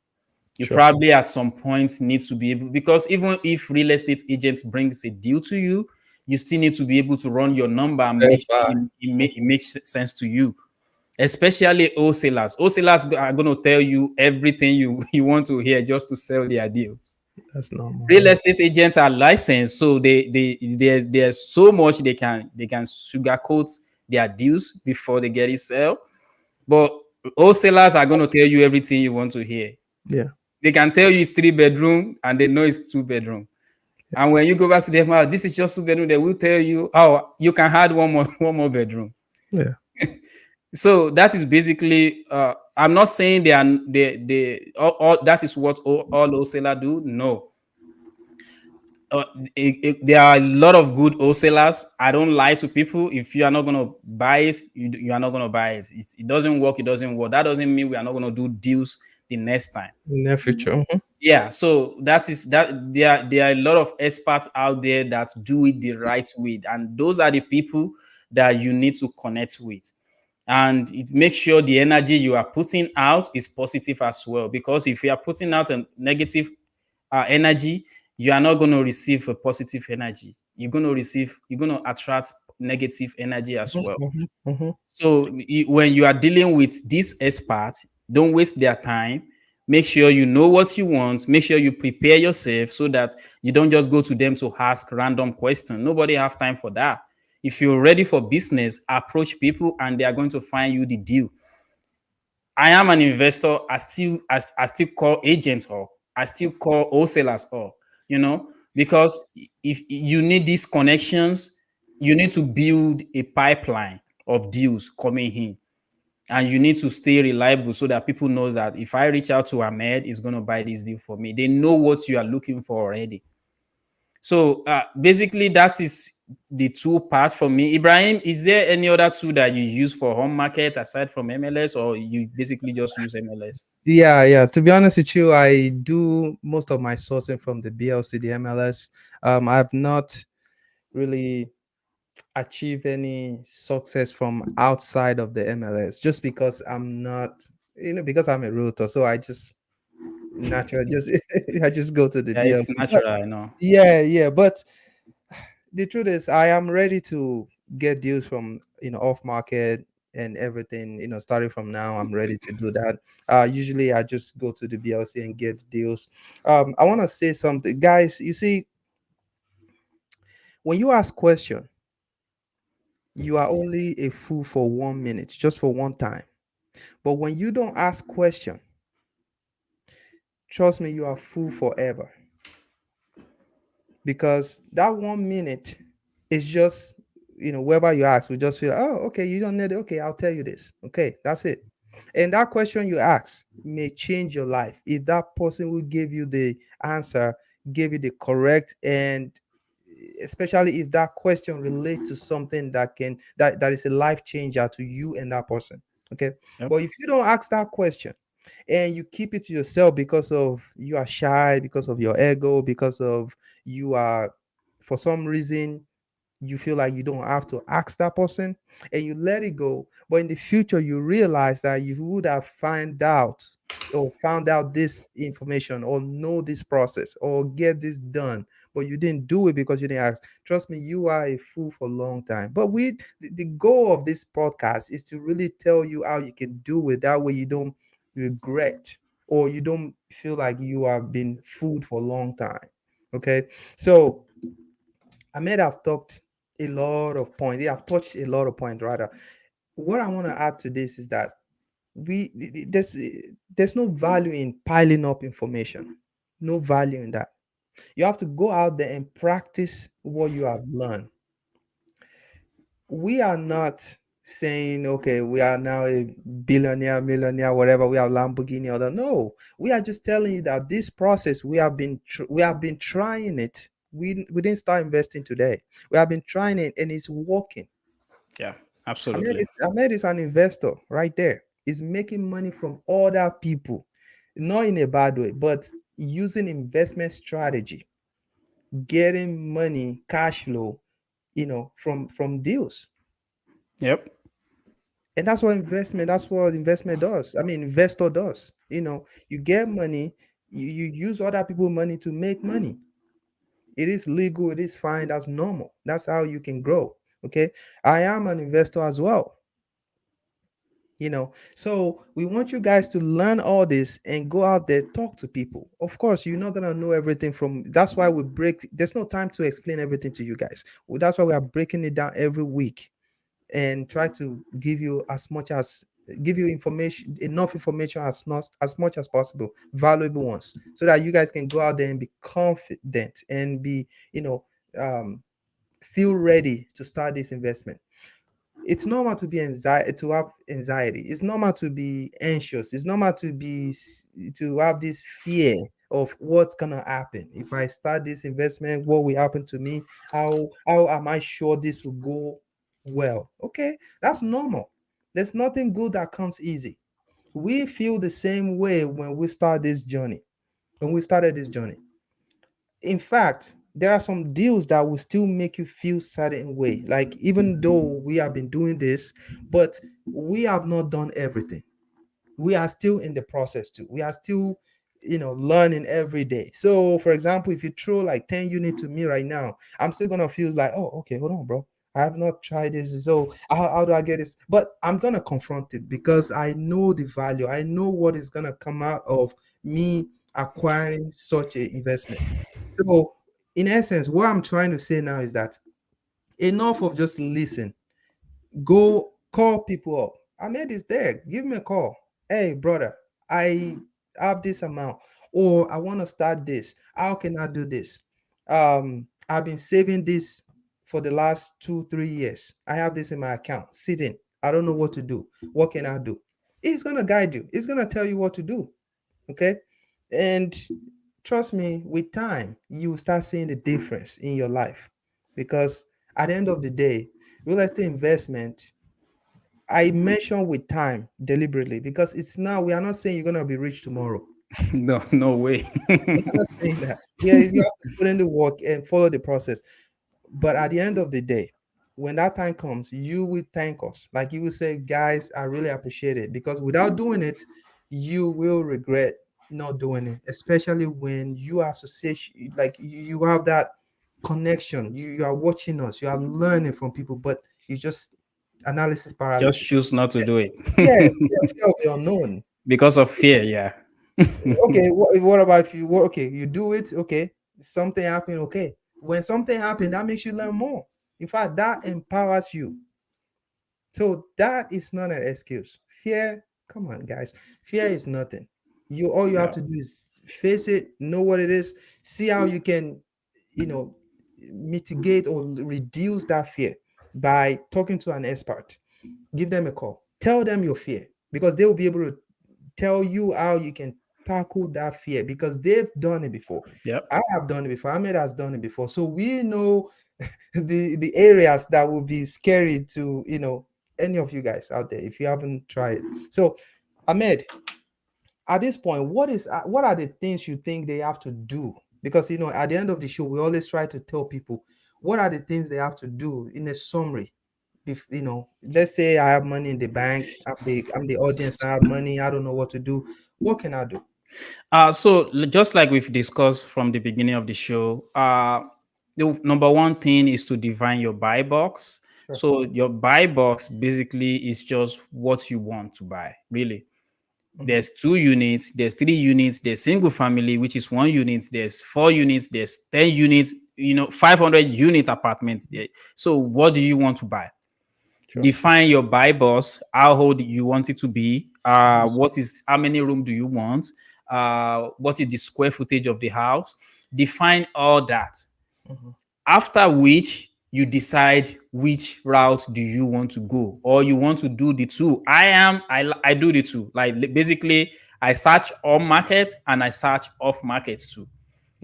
You Sure. probably at some point need to be able, because even if real estate agents brings a deal to you, you still need to be able to run your number and make sure it makes sense to you. Especially wholesalers. Wholesalers are going to tell you everything you want to hear just to sell their deals. That's normal. Real estate agents are licensed, so there's so much they can sugarcoat their deals before they get it sell. But wholesalers are going to tell you everything you want to hear. Yeah. They can tell you it's 3 bedroom and they know it's 2 bedroom. Yeah. And when you go back to them, oh, this is just 2 bedroom, they will tell you, oh, you can add one more bedroom. Yeah. So that is basically, I'm not saying that is what all wholesalers do. No. There are a lot of good wholesalers. I don't lie to people. If you are not going to buy it, you are not going to buy it. It doesn't work. It doesn't work. That doesn't mean we are not going to do deals the next time. In the future. Mm-hmm. Yeah. So that there are a lot of experts out there that do it the right way. And those are the people that you need to connect with. And it makes sure the energy you are putting out is positive as well. Because if you are putting out a negative energy, you are not going to receive a positive energy. You're going to attract negative energy as well. Mm-hmm. Mm-hmm. So when you are dealing with these experts, don't waste their time. Make sure you know what you want. Make sure you prepare yourself so that you don't just go to them to ask random questions. Nobody have time for that. If you're ready for business, approach people and they are going to find you the deal. I am an investor. I still call agents or I still call wholesalers or, because if you need these connections, you need to build a pipeline of deals coming in. And you need to stay reliable so that people know that if I reach out to Ahmed, he's going to buy this deal for me. They know what you are looking for already. So basically, that is the tool part for me. Ibrahim, is there any other tool that you use for home market aside from MLS, or you basically just use MLS? Yeah, yeah. To be honest with you, I do most of my sourcing from the BLC, the MLS. I've not really achieved any success from outside of the MLS just because I'm not, because I'm a realtor. So I just naturally just I just go to the Yeah, it's BLC. But natural, I know. yeah, yeah. But the truth is, I am ready to get deals from off market and everything. Starting from now, I'm ready to do that. Usually, I just go to the BLC and get deals. I want to say something, guys. You see, when you ask question, you are only a fool for 1 minute, just for one time. But when you don't ask question, trust me, you are fool forever. Because that 1 minute is just, whoever you ask will just feel, oh, okay, you don't need it. Okay, I'll tell you this. Okay, that's it. And that question you ask may change your life if that person who gave you the answer gave you the correct, and especially if that question relates to something that is a life changer to you and that person. Okay. Yep. But if you don't ask that question and you keep it to yourself because of you are shy, because of your ego, because of you are, for some reason, you feel like you don't have to ask that person and you let it go, but in the future you realize that you would have found out this information or know this process or get this done, but you didn't do it because you didn't ask. Trust me, you are a fool for a long time. But the goal of this podcast is to really tell you how you can do it, that way you don't regret or you don't feel like you have been fooled for a long time. Okay, so Ahmed have talked a lot of points. They have touched a lot of points rather. What I want to add to this is that there's no value in piling up information. No value in that. You have to go out there and practice what you have learned. We are not saying, okay, we are now a billionaire, millionaire, whatever. We have Lamborghini or that. No, we are just telling you that this process we have been trying it. We didn't start investing today. We have been trying it and it's working. Yeah, absolutely. Ahmed is an investor right there. He's making money from other people, not in a bad way, but using investment strategy, getting money, cash flow, from deals. Yep. And that's what investment does. I mean, investor does. You get money, you use other people's money to make money. It is legal, it is fine, that's normal. That's how you can grow. Okay. I am an investor as well. So we want you guys to learn all this and go out there, talk to people. Of course, you're not gonna know everything from that's why we break there's no time to explain everything to you guys. Well, that's why we are breaking it down every week and try to give you information, enough information as much as possible, valuable ones, so that you guys can go out there and be confident and be, um, feel ready to start this investment. It's normal to be anxiety, to have anxiety. It's normal to be anxious. It's normal to have this fear of what's gonna happen if I start this investment. What will happen to me? How am I sure this will go well? Okay, that's normal. There's nothing good that comes easy. We feel the same way when we start this journey. When we started this journey, in fact, there are some deals that will still make you feel certain way, like even though we have been doing this, but we have not done everything. We are still in the process too. We are still, learning every day. So for example, if you throw like 10 units to me right now, I'm still gonna feel like, oh, okay, hold on, bro, I have not tried this. So how do I get this? But I'm gonna confront it because I know the value. I know what is gonna come out of me acquiring such a investment. So in essence, what I'm trying to say now is that enough of just listen. Go call people up. Ahmed is there. Give me a call. Hey, brother, I have this amount, or I want to start this. How can I do this? I've been saving this for the last 2, 3 years. I have this in my account sitting. I don't know what to do. What can I do? He's gonna guide you. He's gonna tell you what to do. Okay, and trust me, with time, you will start seeing the difference in your life because at the end of the day, real estate investment, I mention with time deliberately because it's now, we are not saying you're gonna be rich tomorrow. No, no way. I'm not saying that. Yeah, you have to put in the work and follow the process. But at the end of the day, when that time comes, you will thank us. Like you will say, guys, I really appreciate it. Because without doing it, you will regret not doing it, especially when you are association, like you have that connection. You are watching us, you are learning from people, but you just analysis Just paralysis. choose not to do it. Yeah, fear of the unknown. Because of fear, yeah. Okay, what about if you okay, you do it, okay, something happened, okay. When something happened, that makes you learn more. In fact, that empowers you. So that is not an excuse. Fear, come on, guys. Fear is nothing. You all you have Yeah. to do is face it, know what it is, see how you can, you know, mitigate or reduce that fear by talking to an expert. Give them a call. Tell them your fear because they will be able to tell you how you can tackle that fear because they've done it before. Yep. I have done it before. Ahmed has done it before. So we know the areas that will be scary to, any of you guys out there if you haven't tried. So Ahmed, at this point, what are the things you think they have to do? Because at the end of the show, we always try to tell people what are the things they have to do in a summary. If let's say I have money in the bank, I'm the audience, I have money, I don't know what to do. What can I do? Just like we've discussed from the beginning of the show, the number one thing is to define your buy box. Sure. So your buy box basically is just what you want to buy, really. Mhm. There's 2 units, there's 3 units, there's single family, which is 1 unit, there's 4 units, there's 10 units, 500 unit apartments there. So what do you want to buy? Sure. Define your buy box, how old you want it to be, how many room do you want, what is the square footage of the house. Define all that. Mhm. After which you decide which route do you want to go, or you want to do the two. I do the two. Like basically, I search on market and I search off market too.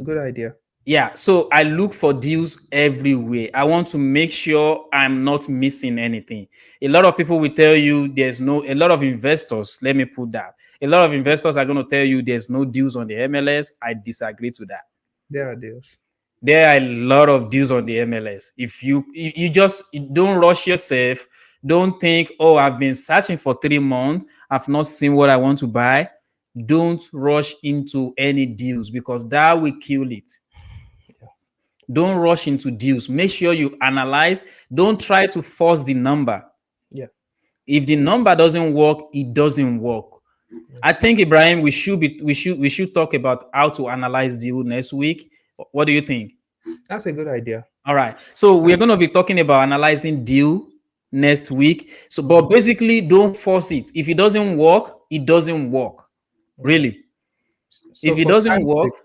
Good idea. Yeah, so I look for deals everywhere. I want to make sure I'm not missing anything. A lot of people will tell you a lot of investors, let me put that. A lot of investors are going to tell you there's no deals on the MLS. I disagree to that. There are deals. There are a lot of deals on the MLS. If you just don't rush yourself, don't think, oh, I've been searching for 3 months, I've not seen what I want to buy. Don't rush into any deals because that will kill it. Don't rush into deals. Make sure you analyze. Don't try to force the number. Yeah. If the number doesn't work, it doesn't work. I think, Ibrahim, we should talk about how to analyze deal next week. What do you think? That's a good idea. All right. So we're going to be talking about analyzing deal next week. So, but basically, don't force it. If it doesn't work, it doesn't work. Okay. Really. So If it for doesn't time's work, sake,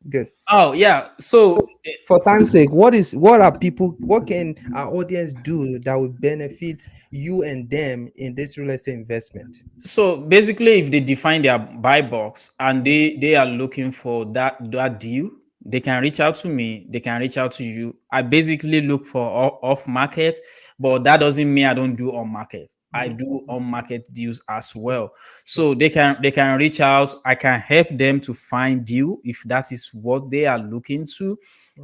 good. oh yeah. So For time's sake, what can our audience do that would benefit you and them in this real estate investment? So basically, if they define their buy box and they are looking for that deal, they can reach out to me. They can reach out to you. I basically look for off market, but that doesn't mean I don't do on market. I do on market deals as well. So they can reach out. I can help them to find deal if that is what they are looking to.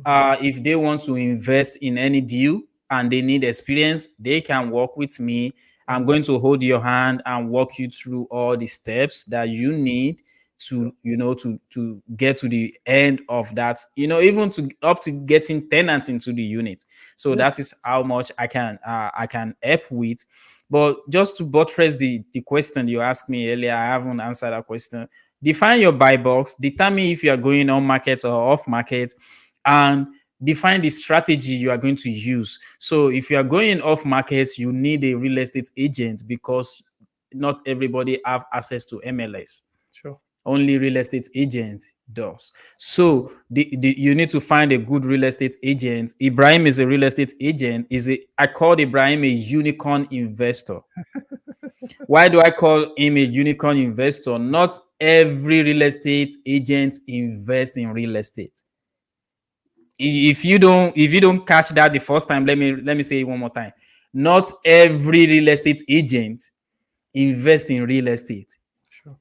If they want to invest in any deal and they need experience, they can work with me. I'm going to hold your hand and walk you through all the steps that you need to, to get to the end of that, even to up to getting tenants into the unit. So Yeah. that is how much I can help with. But just to buttress the question you asked me earlier, I haven't answered that question. Define your buy box, determine if you are going on market or off market, and define the strategy you are going to use. So if you are going off market, you need a real estate agent because not everybody have access to MLS. Sure. Only real estate agent does. So you need to find a good real estate agent. Ibrahim is a real estate agent. I called Ibrahim a unicorn investor. Why do I call him a unicorn investor? Not every real estate agent invests in real estate. if you don't catch that the first time, let me say it one more time. Not every real estate agent invest in real estate. Sure.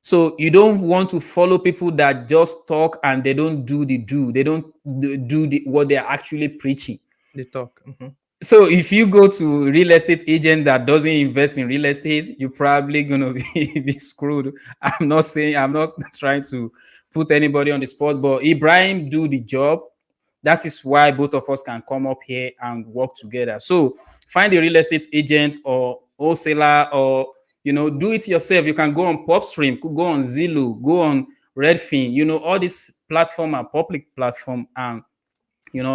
So you don't want to follow people that just talk and they don't they don't do what they're actually preaching. They talk. So if you go to real estate agent that doesn't invest in real estate, you're probably gonna be screwed. I'm not trying to put anybody on the spot, but Ibrahim do the job. That is why both of us can come up here and work together. So find a real estate agent or wholesaler, or do it yourself. You can go on PopStream, go on Zillow, go on Redfin. All these platform are public platform, and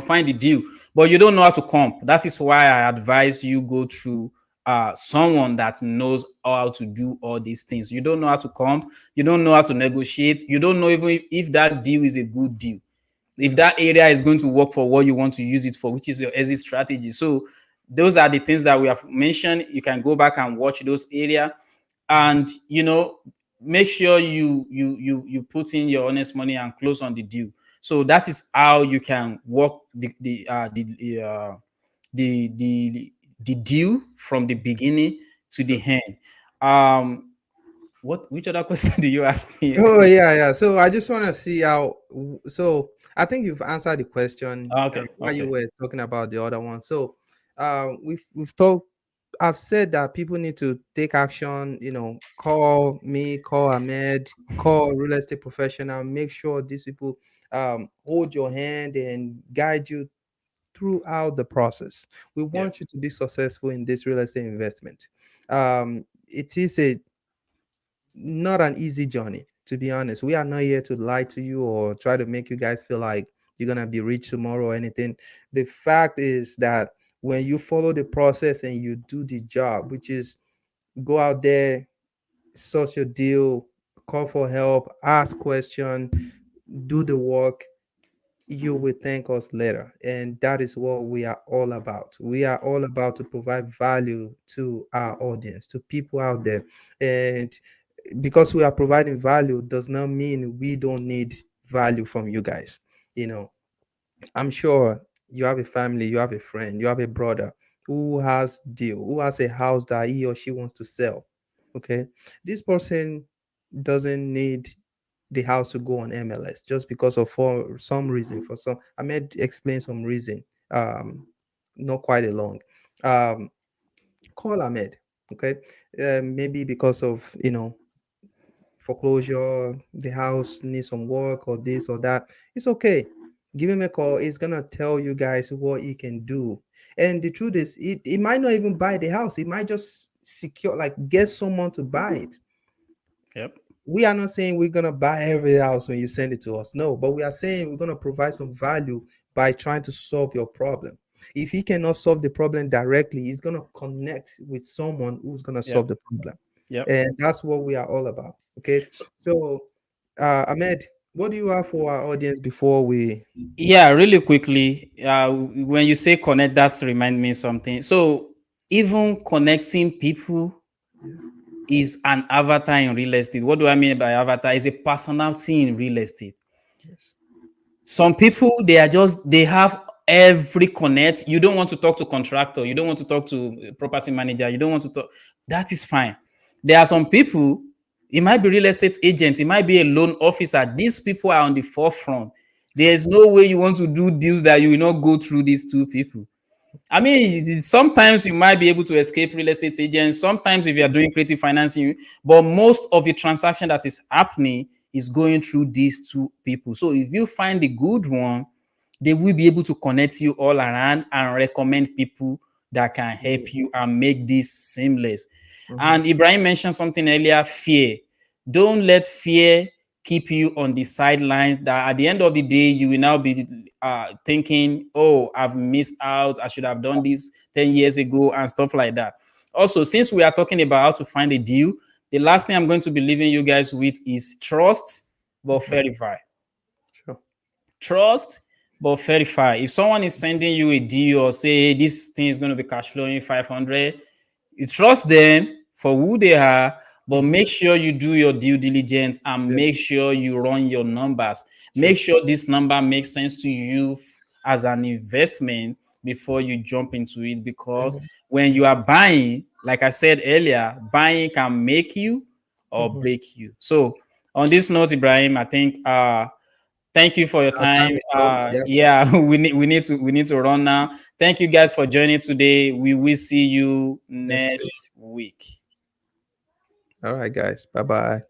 find the deal. But you don't know how to comp. That is why I advise you go through someone that knows how to do all these things. You don't know how to comp, you don't know how to negotiate, you don't know even if that deal is a good deal, if that area is going to work for what you want to use it for, which is your exit strategy. So those are the things that we have mentioned. You can go back and watch those area, and make sure you put in your honest money and close on the deal. So that is how you can work the deal from the beginning to the end. Which other question do you ask me? Oh yeah. So I just want to see how. So I think you've answered the question Okay. while you were talking about the other one. So we've talked. I've said that people need to take action. Call me, call Ahmed, call real estate professional. Make sure these people hold your hand and guide you throughout the process. We want you to be successful in this real estate investment. It is not an easy journey, to be honest. We are not here to lie to you or try to make you guys feel like you're gonna be rich tomorrow or anything. The fact is that when you follow the process and you do the job, which is go out there, source your deal, call for help, ask question, do the work, you will thank us later. And that is what we are all about. We are all about to provide value to our audience, to people out there. And because we are providing value does not mean we don't need value from you guys. I'm sure you have a family, you have a friend, you have a brother who has a house that he or she wants to sell. Okay. This person doesn't need the house to go on MLS just because of for some reason. For some, I may explain some reason. Not quite a long. Um, Call Ahmed. Okay. Maybe because of foreclosure, the house needs some work or this or that. It's okay. Give him a call. He's gonna tell you guys what he can do. And the truth is, it might not even buy the house. It might just secure, like get someone to buy it. Yep. We are not saying we're gonna buy every house when you send it to us. No, but we are saying we're gonna provide some value by trying to solve your problem. If he cannot solve the problem directly, he's gonna connect with someone who's gonna solve Yep. the problem. Yep. And that's what we are all about. Okay. So Ahmed, what do you have for our audience before we Yeah, really quickly. When you say connect, that's remind me something. So even connecting people is an avatar in real estate. What do I mean by avatar? Is a personality in real estate. yes. Some people, they have every connect. You don't want to talk to contractor, you don't want to talk to property manager, you don't want to talk. That is fine. There are some people, it might be real estate agents, it might be a loan officer. These people are on the forefront. There's no way you want to do deals that you will not go through these two people. I mean, sometimes you might be able to escape real estate agents. Sometimes if you are doing creative financing, but most of the transaction that is happening is going through these two people. So if you find a good one, they will be able to connect you all around and recommend people that can help you and make this seamless. And Ibrahim mentioned something earlier, fear. Don't let fear keep you on the sideline, that at the end of the day you will now be thinking, oh, I've missed out, I should have done this 10 years ago and stuff like that. Also, since we are talking about how to find a deal, the last thing I'm going to be leaving you guys with is trust but verify. Sure. Trust but verify. If someone is sending you a deal or say, hey, this thing is going to be cash flowing 500, you trust them for who they are, But make sure you do your due diligence and Yeah. make sure you run your numbers. Sure. Make sure this number makes sense to you as an investment before you jump into it. Because when you are buying, like I said earlier, buying can make you or break you. So on this note, Ibrahim, I think thank you for your Our time time. is up. Yep. Yeah, we need to run now. Thank you guys for joining today. We will see you Next week. next week. All right, guys. Bye bye.